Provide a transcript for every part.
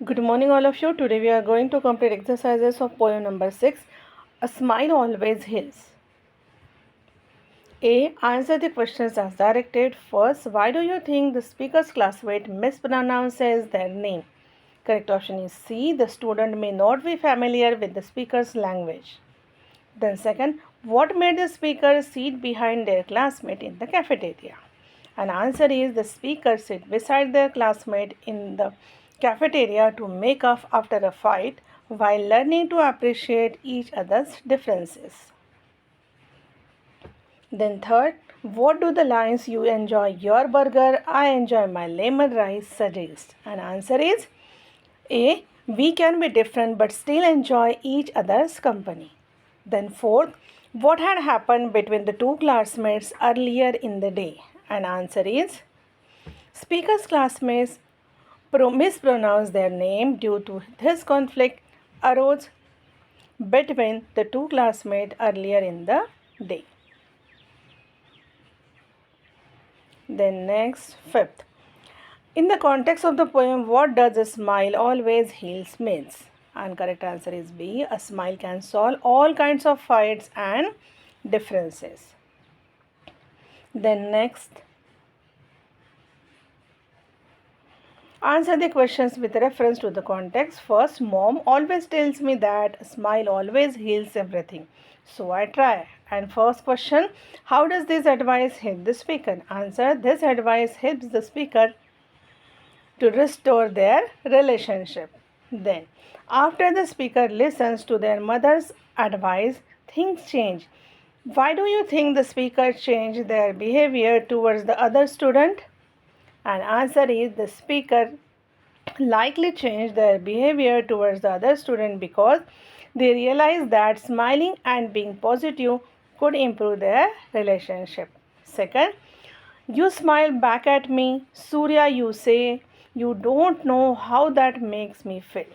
Good morning, all of you. Today we are going to complete exercises of poem number 6. A smile always heals. A. Answer the questions as directed. First, why do you think the speaker's classmate mispronounces their name? Correct option is C. The student may not be familiar with the speaker's language. Then second, what made the speaker sit behind their classmate in the cafeteria? And answer is the speaker sit beside their classmate in the cafeteria to make up after a fight while learning to appreciate each other's differences. Then third, what do the lines "you enjoy your burger, I enjoy my lemon rice" suggest? And answer is A. We can be different but still enjoy each other's company. Then fourth, what had happened between the two classmates earlier in the day? And answer is speaker's classmates mispronounced their name due to this conflict arose between the two classmates earlier in the day. Then next, fifth. In the context of the poem, what does a smile always heals means? And correct answer is B. A smile can solve all kinds of fights and differences. Then next, answer the questions with reference to the context. First, mom always tells me that a smile always heals everything. So I try. And first question, how does this advice help the speaker? Answer, this advice helps the speaker to restore their relationship. Then, after the speaker listens to their mother's advice, things change. Why do you think the speaker changed their behavior towards the other student? And answer is the speaker likely changed their behavior towards the other student because they realized that smiling and being positive could improve their relationship. Second, you smile back at me. Surya, you say, you don't know how that makes me feel.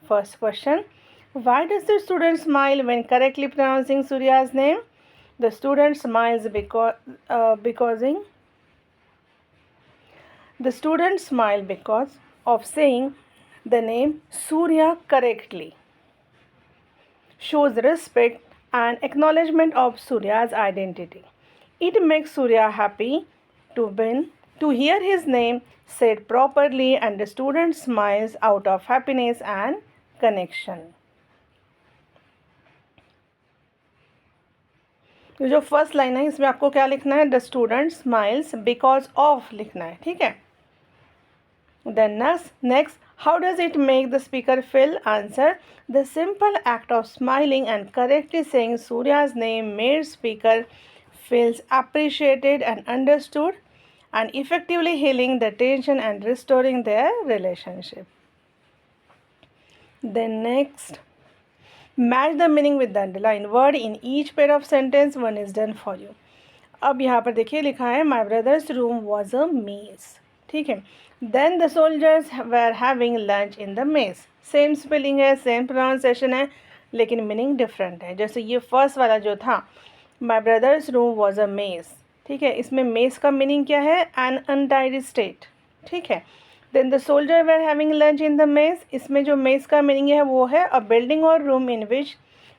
First question, why does the student smile when correctly pronouncing Surya's name? The student smiles because of saying the name Surya correctly. Shows respect and acknowledgement of Surya's identity. It makes Surya happy to hear his name said properly, and the student smiles out of happiness and connection. तो जो first line है इसमें आपको क्या लिखना है? The student smiles because of लिखना है, ठीक है. Then next, how does it make the speaker feel? Answer, the simple act of smiling and correctly saying Surya's name made speaker feels appreciated and understood and effectively healing the tension and restoring their relationship. Then next, match the meaning with the underlined word in each pair of sentence. One is done for you. अब यहाँ पर देखिए लिखा है my brother's room was a maze, ठीक है. Then the soldiers were having lunch in the mess. Same spelling है, same pronunciation है, लेकिन मीनिंग डिफरेंट है. जैसे ये फर्स्ट वाला जो था माई ब्रदर्स रूम वॉज अ मेज, ठीक है. इसमें मेज का मीनिंग क्या है? एन अनटाइडी स्टेट, ठीक है. Then the soldier were having lunch in the mess, इसमें जो मेज का मीनिंग है वो है अ बिल्डिंग और room in which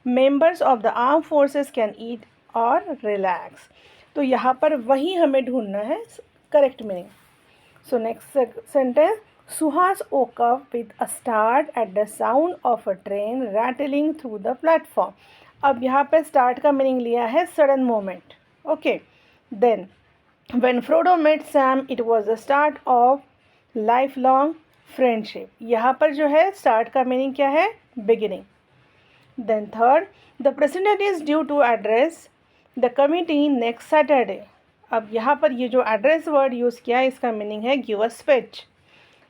members of the arm forces can eat और रिलैक्स. तो यहाँ पर वही हमें ढूंढना है correct meaning. So next sentence, Suhas woke up with a start at the sound of a train rattling through the platform. अब यहाँ पे start का meaning लिया है sudden moment. Okay. Then when Frodo met Sam, it was the start of lifelong friendship. यहाँ पर जो है start का meaning क्या है? Beginning. Then third, the president is due to address the committee next Saturday. अब यहाँ पर ये जो एड्रेस वर्ड यूज़ किया है इसका मीनिंग है give a speech.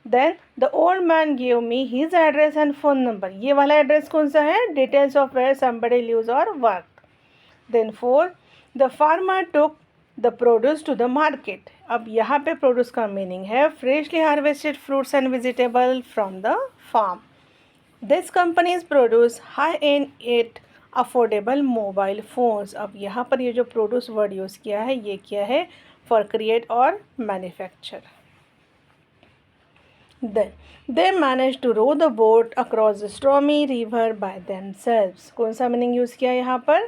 Then the old man give me his address and phone number. ये वाला एड्रेस कौन सा है? Details of where somebody lives और work. Then four, the farmer took the produce to the market. अब यहाँ पे produce का मीनिंग है freshly harvested fruits and vegetable from the farm. This companies produce high end at affordable mobile phones. अब यहाँ पर ये जो प्रोड्यूस वर्ड यूज़ किया है ये किया है फॉर क्रिएट और manufacture. Then they managed to row the boat across the stormy river by themselves. कौन सा मीनिंग यूज़ किया यहाँ पर?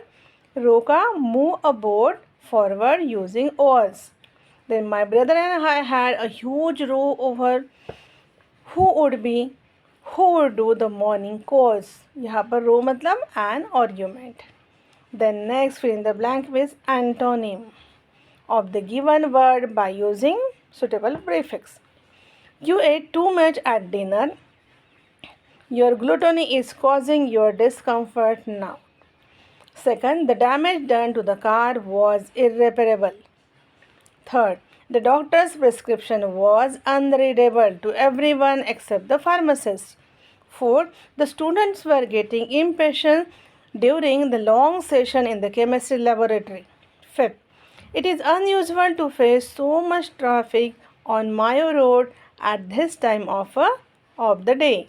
रो का move a boat forward using oars. Then my brother and I had a huge row over who would do the morning chores. यहाँ पर row मतलब an argument. Then next fill in the blank with antonym of the given word by using suitable prefix. You ate too much at dinner. Your gluttony is causing your discomfort now. Second, the damage done to the car was irreparable. Third, the doctor's prescription was unreadable to everyone except the pharmacist. Fourth, the students were getting impatient during the long session in the chemistry laboratory. Fifth, it is unusual to face so much traffic on Mayo Road at this time of the day.